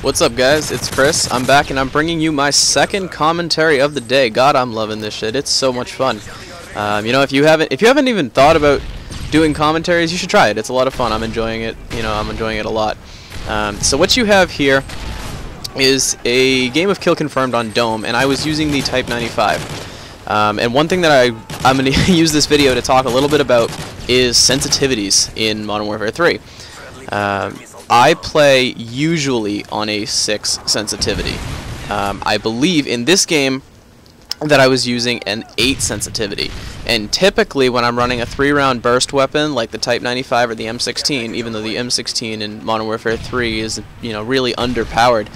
What's up, guys? It's Chris. I'm back and I'm bringing you my second commentary of the day. God, I'm loving this shit. It's so much fun. You know, if you haven't even thought about doing commentaries, you should try it. It's a lot of fun. I'm enjoying it. You know, I'm enjoying it a lot. So what you have here is a game of Kill Confirmed on Dome, and I was using the Type 95. And one thing that I'm going to use this video to talk a little bit about is sensitivities in Modern Warfare 3. I play usually on a 6 sensitivity. I believe in this game that I was using an 8 sensitivity. And typically when I'm running a 3-round burst weapon like the Type 95 or the M16, even though the M16 in Modern Warfare 3 is, you know, really underpowered,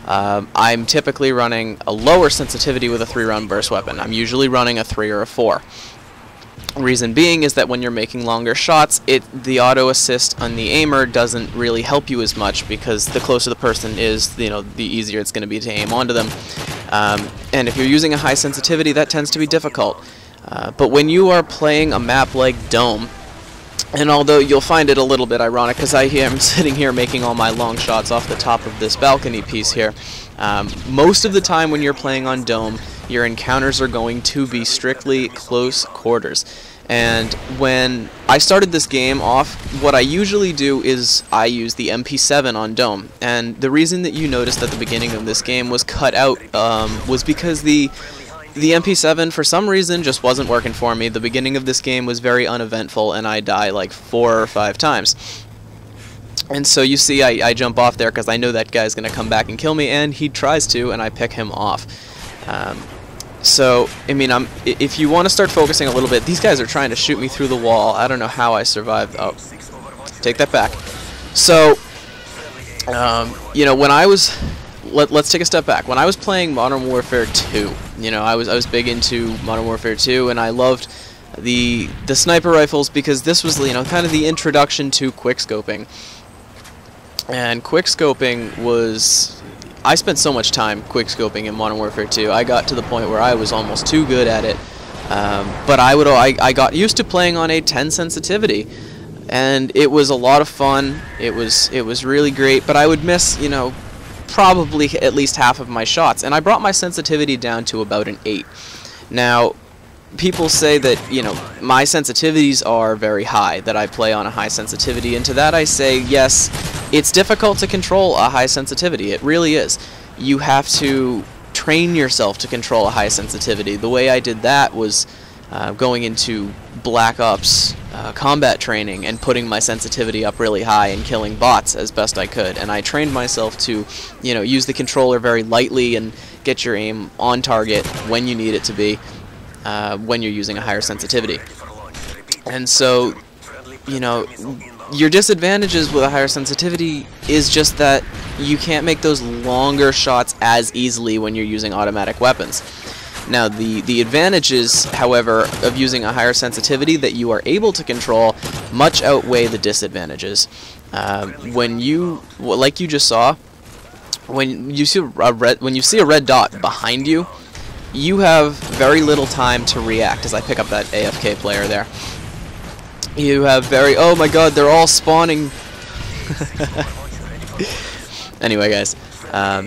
I'm typically running a lower sensitivity with a 3-round burst weapon. I'm usually running a 3 or a 4. Reason being is that when you're making longer shots, the auto assist on the aimer doesn't really help you as much, because the closer the person is, you know, the easier it's going to be to aim onto them. And if you're using a high sensitivity, that tends to be difficult. But when you are playing a map like Dome, and although you'll find it a little bit ironic because I am sitting here making all my long shots off the top of this balcony piece here, most of the time when you're playing on Dome, your encounters are going to be strictly close quarters. And when I started this game off, what I usually do is I use the MP7 on Dome. And the reason that you noticed at the beginning of this game was cut out was because the MP7 for some reason just wasn't working for me. The beginning of this game was very uneventful and I die like 4 or 5 times. And so you see I jump off there because I know that guy's going to come back and kill me, and he tries to, and I pick him off. So, I mean, if you want to start focusing a little bit, these guys are trying to shoot me through the wall. I don't know how I survived. Oh, take that back. So, you know, when I was... Let's take a step back. When I was playing Modern Warfare 2, you know, I was big into Modern Warfare 2, and I loved the sniper rifles because this was, you know, kind of the introduction to quickscoping. And quickscoping was... I spent so much time quickscoping in Modern Warfare 2. I got to the point where I was almost too good at it. But I got used to playing on a 10 sensitivity, and it was a lot of fun. It was really great, but I would miss, you know, probably at least half of my shots, and I brought my sensitivity down to about an 8. Now, people say that, you know, my sensitivities are very high, that I play on a high sensitivity, and to that I say, yes, it's difficult to control a high sensitivity. It really is. You have to train yourself to control a high sensitivity. The way I did that was going into Black Ops combat training and putting my sensitivity up really high and killing bots as best I could. And I trained myself to, you know, use the controller very lightly and get your aim on target when you need it to be, when you're using a higher sensitivity. And so, you know, your disadvantages with a higher sensitivity is just that you can't make those longer shots as easily when you're using automatic weapons. Now, the advantages, however, of using a higher sensitivity that you are able to control much outweigh the disadvantages. When you, like you just saw, when you see a red dot behind you, you have very little time to react. As I pick up that AFK player there, you have oh my god, they're all spawning. Anyway, guys,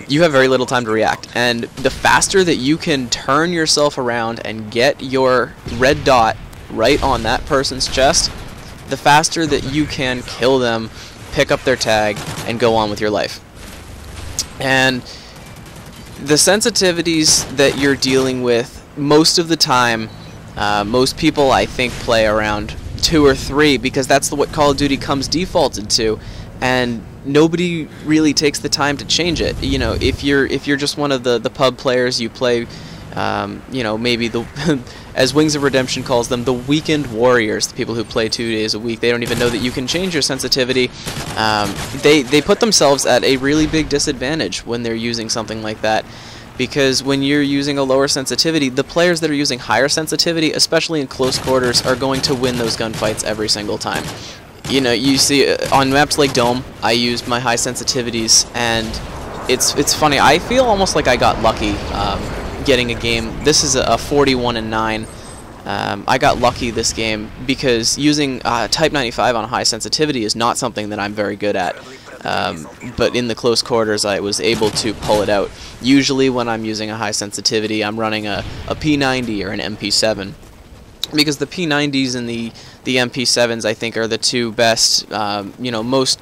you have very little time to react, and the faster that you can turn yourself around and get your red dot right on that person's chest, the faster that you can kill them, pick up their tag, and go on with your life. And the sensitivities that you're dealing with most of the time, most people I think play around 2 or 3, because that's what Call of Duty comes defaulted to, and nobody really takes the time to change it. You know, if you're just one of the pub players, you play, you know, maybe as Wings of Redemption calls them, the weekend warriors, the people who play 2 days a week. They don't even know that you can change your sensitivity. They put themselves at a really big disadvantage when they're using something like that, because when you're using a lower sensitivity, the players that are using higher sensitivity, especially in close quarters, are going to win those gunfights every single time. You know, you see on maps like Dome, I used my high sensitivities, and it's funny. I feel almost like I got lucky getting a game. This is a 41-9. I got lucky this game because using Type 95 on a high sensitivity is not something that I'm very good at. but in the close quarters I was able to pull it out. Usually when I'm using a high sensitivity, I'm running a P90 or an MP7, because the P90s and the MP7s I think are the two best, most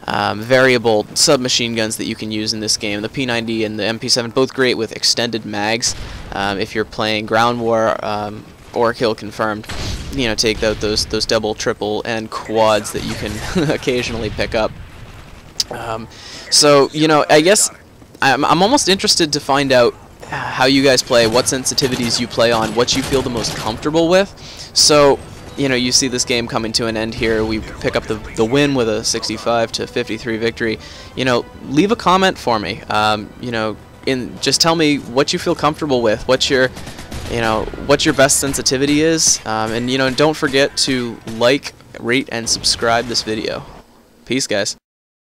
variable submachine guns that you can use in this game. The P90 and the MP7 both great with extended mags. If you're playing ground war or kill confirmed, take out those double, triple, and quads that you can occasionally pick up. So I guess I'm almost interested to find out how you guys play, what sensitivities you play on, what you feel the most comfortable with. So you see this game coming to an end here. We pick up the win with a 65-53 victory. Leave a comment for me. Just tell me what you feel comfortable with, what your best sensitivity is, and don't forget to like, rate, and subscribe this video. Peace, guys.